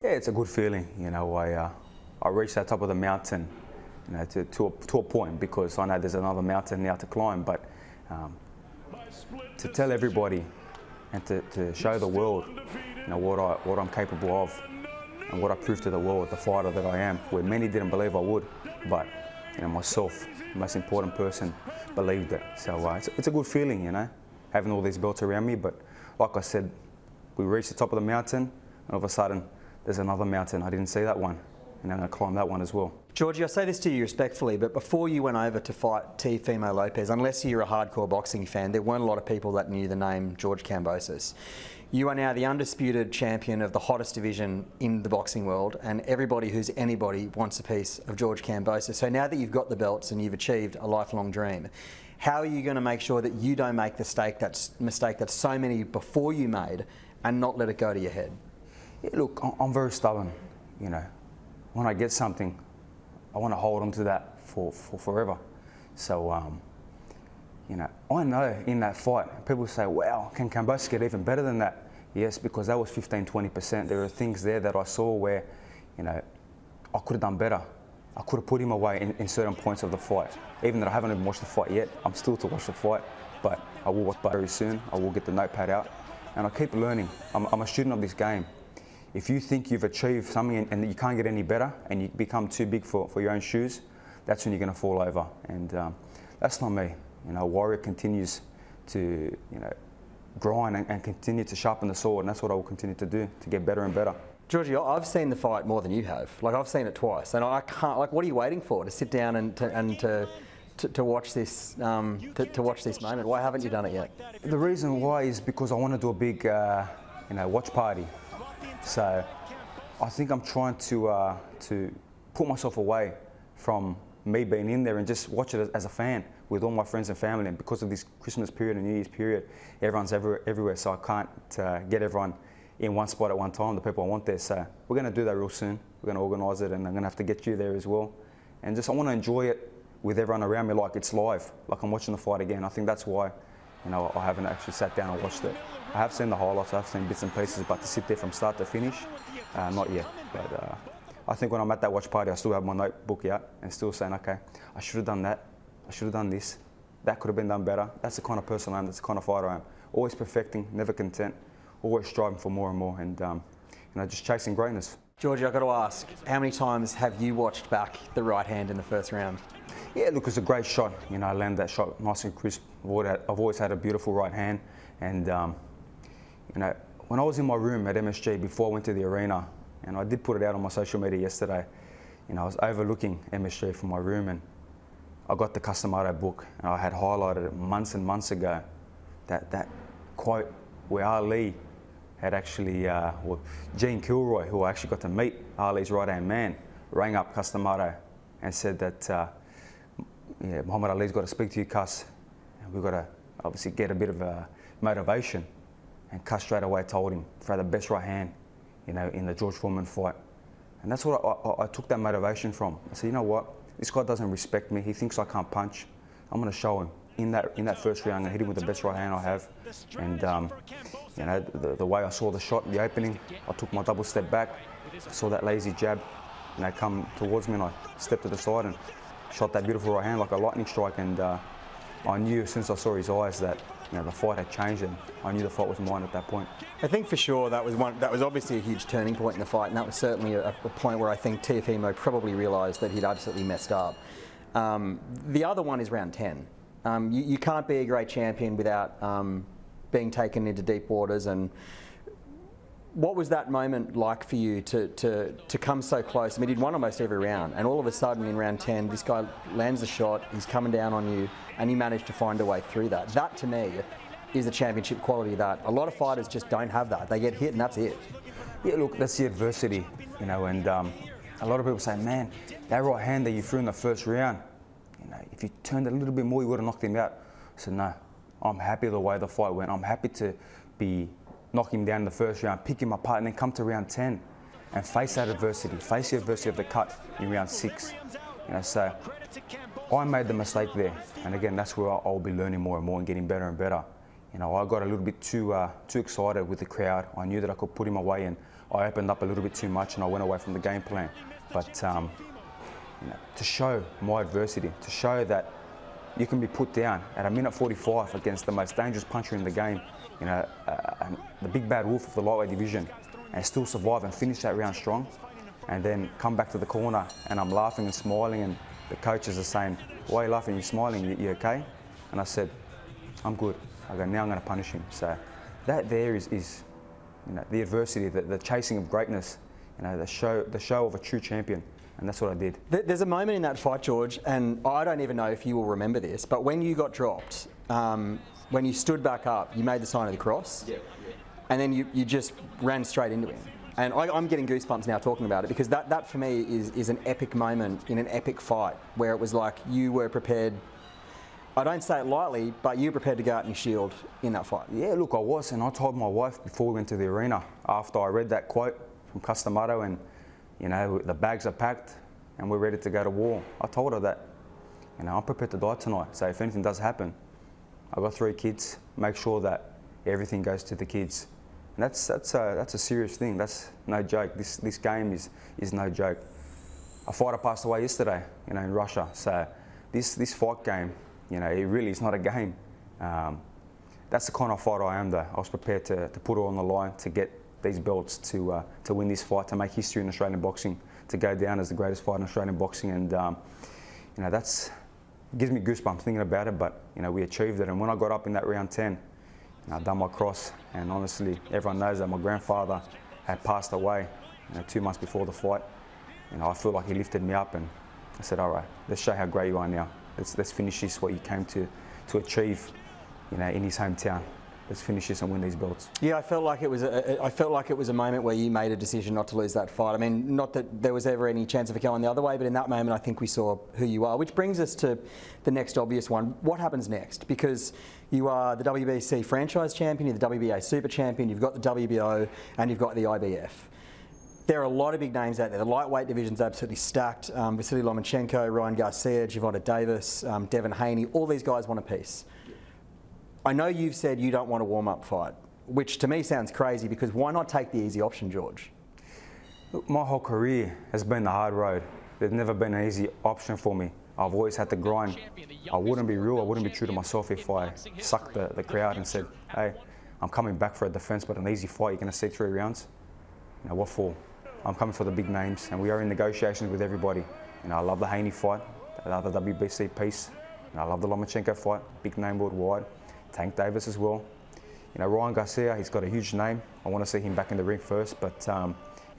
Yeah, it's a good feeling. I reached that top of the mountain, to a point, because I know there's another mountain now to climb. But to tell everybody and to show the world, what I'm capable of and what I proved to the world, the fighter that I am, where many didn't believe I would, but myself, the most important person, believed it. So it's a good feeling, having all these belts around me. But like I said, we reached the top of the mountain, and all of a sudden, there's another mountain. I didn't see that one, and I'm going to climb that one as well. Georgie, I say this to you respectfully, but before you went over to fight Teofimo Lopez, unless you're a hardcore boxing fan, there weren't a lot of people that knew the name George Kambosos. You are now the undisputed champion of the hottest division in the boxing world, and everybody who's anybody wants a piece of George Kambosos. So now that you've got the belts and you've achieved a lifelong dream, how are you going to make sure that you don't make the mistake that so many before you made and not let it go to your head? Yeah, look, I'm very stubborn. When I get something, I want to hold on to that for forever. So, I know in that fight, people say, wow, can Kambosos get even better than that? Yes, because that was 15-20%. There are things there that I saw where, I could have done better. I could have put him away in certain points of the fight. Even though I haven't even watched the fight yet, I'm still to watch the fight, but I will watch very soon. I will get the notepad out, and I keep learning. I'm a student of this game. If you think you've achieved something and you can't get any better and you become too big for your own shoes, that's when you're going to fall over. And that's not me. Warrior continues to, grind and continue to sharpen the sword, and that's what I will continue to do, to get better and better. Georgie, I've seen the fight more than you have. I've seen it twice, and I can't. What are you waiting for? To sit down and to watch this to watch this moment? Why haven't you done it yet? The reason why is because I want to do a big, watch party. So I think I'm trying to put myself away from me being in there and just watch it as a fan with all my friends and family. And because of this Christmas period and New Year's period, everyone's everywhere, so I can't get everyone in one spot at one time, the people I want there. So we're going to do that real soon. We're going to organise it, and I'm going to have to get you there as well. And I want to enjoy it with everyone around me like it's live, like I'm watching the fight again. I think that's why I haven't actually sat down and watched it. I have seen the highlights, I've seen bits and pieces, but to sit there from start to finish, not yet. But I think when I'm at that watch party, I still have my notebook out and still saying, okay, I should have done that, I should have done this, that could have been done better. That's the kind of person I am, that's the kind of fighter I am. Always perfecting, never content, always striving for more and more, and just chasing greatness. Georgie, I've got to ask, how many times have you watched back the right hand in the first round? Yeah, look, it's a great shot. I landed that shot nice and crisp. I've always had a beautiful right hand, and when I was in my room at MSG before I went to the arena, and I did put it out on my social media yesterday, I was overlooking MSG from my room, and I got the Customado book, and I had highlighted it months and months ago, that quote where Ali had actually, Gene Kilroy, who I actually got to meet, Ali's right-hand man, rang up Customado and said that, Muhammad Ali's got to speak to you, Cuss, and we've got to obviously get a bit of motivation. And Cuss straight away told him, throw the best right hand, in the George Foreman fight. And that's what I took that motivation from. I said, you know what, this guy doesn't respect me. He thinks I can't punch. I'm going to show him in that first round and hit him with the best right hand I have. And the way I saw the shot, the opening, I took my double step back. I saw that lazy jab, come towards me, and I stepped to the side and shot that beautiful right hand like a lightning strike. And I knew as soon as I saw his eyes that the fight had changed, and I knew the fight was mine at that point. I think for sure that was obviously a huge turning point in the fight, and that was certainly a point where I think Teofimo probably realised that he'd absolutely messed up. The other one is round 10. You can't be a great champion without being taken into deep waters. And what was that moment like for you to come so close? I mean, he'd won almost every round, and all of a sudden in round 10, this guy lands the shot, he's coming down on you, and he managed to find a way through that. That, to me, is the championship quality that a lot of fighters just don't have that. They get hit and that's it. Yeah, look, that's the adversity, and a lot of people say, man, that right hand that you threw in the first round, if you turned it a little bit more, you would have knocked him out. I said, no, I'm happy the way the fight went. I'm happy to knock him down in the first round, pick him apart, and then come to round 10 and face that adversity, face the adversity of the cut in round 6. So I made the mistake there, and again, that's where I'll be learning more and more and getting better and better. I got a little bit too excited with the crowd. I knew that I could put him away, and I opened up a little bit too much and I went away from the game plan. But to show my adversity, to show that you can be put down at a minute 45 against the most dangerous puncher in the game, the big bad wolf of the lightweight division, and still survive and finish that round strong, and then come back to the corner and I'm laughing and smiling and the coaches are saying, "Why are you laughing? You're smiling, you okay?" And I said, "I'm good." I go, "Now I'm going to punish him." So that there is the adversity, the chasing of greatness, the show of a true champion. And that's what I did. There's a moment in that fight, George, and I don't even know if you will remember this, but when you got dropped, when you stood back up, you made the sign of the cross, and then you just ran straight into him. And I'm getting goosebumps now talking about it, because that for me is an epic moment in an epic fight, where it was like you were prepared, I don't say it lightly, but you were prepared to go out and shield in that fight. Yeah, look, I was, and I told my wife before we went to the arena, after I read that quote from Customato and the bags are packed and we're ready to go to war. I told her that, I'm prepared to die tonight. So if anything does happen, I've got 3 kids, make sure that everything goes to the kids. And that's a serious thing. That's no joke. This game is no joke. A fighter passed away yesterday, in Russia. So this fight game, it really is not a game. That's the kind of fighter I am, though. I was prepared to put it on the line to get these belts, to win this fight, to make history in Australian boxing, to go down as the greatest fighter in Australian boxing. And it gives me goosebumps thinking about it. But we achieved it. And when I got up in that round 10, I done my cross. And honestly, everyone knows that my grandfather had passed away 2 months before the fight. I feel like he lifted me up, and I said, "All right, let's show how great you are now. Let's finish this, what you came to achieve, in his hometown. Let's finish this and win these belts." Yeah, I felt like it was a moment where you made a decision not to lose that fight. I mean, not that there was ever any chance of it going the other way, but in that moment, I think we saw who you are. Which brings us to the next obvious one. What happens next? Because you are the WBC franchise champion, you're the WBA super champion, you've got the WBO, and you've got the IBF. There are a lot of big names out there. The lightweight division's absolutely stacked. Vasily Lomachenko, Ryan Garcia, Gervonta Davis, Devin Haney, all these guys want a piece. I know you've said you don't want a warm-up fight, which to me sounds crazy, because why not take the easy option, George? Look, my whole career has been the hard road. There's never been an easy option for me. I've always had to grind. I wouldn't be real, I wouldn't be true to myself if I sucked the crowd and said, "Hey, I'm coming back for a defence, but an easy fight, you're going to see 3 rounds. What for?" I'm coming for the big names, and we are in negotiations with everybody. I love the Haney fight, I love the WBC piece, I love the Lomachenko fight, big name worldwide. Tank Davis as well. Ryan Garcia, he's got a huge name. I want to see him back in the ring first, but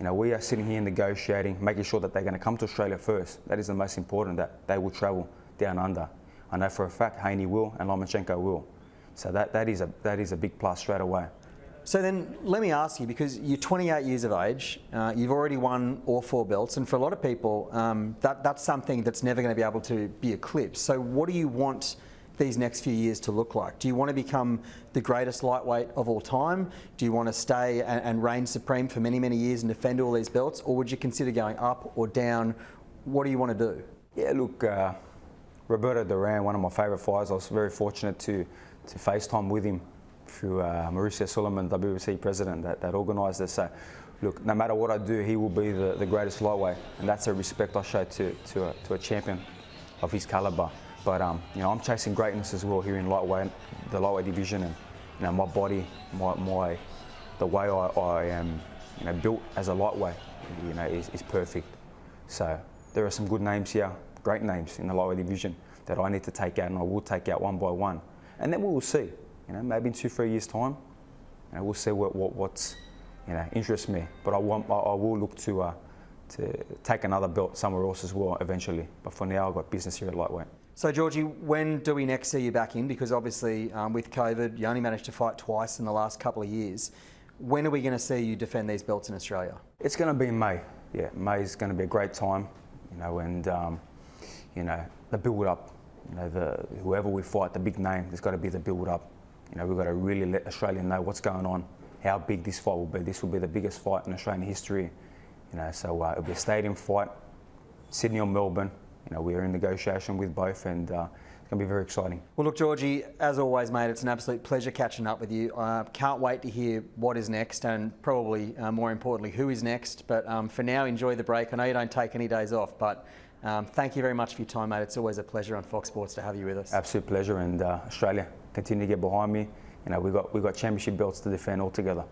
we are sitting here negotiating, making sure that they're going to come to Australia first. That is the most important, that they will travel down under. I know for a fact Haney will and Lomachenko will. So that is a big plus straight away. So then let me ask you, because you're 28 years of age, you've already won all 4 belts, and for a lot of people, that's something that's never going to be able to be eclipsed. So what do you want these next few years to look like? Do you want to become the greatest lightweight of all time? Do you want to stay and reign supreme for many, many years and defend all these belts? Or would you consider going up or down? What do you want to do? Yeah, look, Roberto Duran, one of my favourite fighters, I was very fortunate to FaceTime with him through Mauricio Suleiman, WBC president, that organised this. So, look, no matter what I do, he will be the greatest lightweight, and that's a respect I show to a champion of his calibre. But I'm chasing greatness as well here in lightweight, the lightweight division, and my body, the way I am, built as a lightweight, is perfect. So there are some good names here, great names in the lightweight division that I need to take out, and I will take out one by one, and then we will see. Maybe in 2-3 years' time, we'll see what's interests me. But I will look to take another belt somewhere else as well eventually. But for now, I've got business here at lightweight. So Georgie, when do we next see you back in? Because obviously with COVID, you only managed to fight twice in the last couple of years. When are we going to see you defend these belts in Australia? It's going to be in May. Yeah, May is going to be a great time, and the build-up. Whoever we fight, the big name, there's got to be the build-up. We've got to really let Australia know what's going on, how big this fight will be. This will be the biggest fight in Australian history. So it'll be a stadium fight, Sydney or Melbourne. We are in negotiation with both, and going to be very exciting. Well, look, Georgie, as always, mate, it's an absolute pleasure catching up with you. Can't wait to hear what is next and probably, more importantly, who is next. But for now, enjoy the break. I know you don't take any days off, but thank you very much for your time, mate. It's always a pleasure on Fox Sports to have you with us. Absolute pleasure, and Australia, continue to get behind me. You know, we got championship belts to defend all together.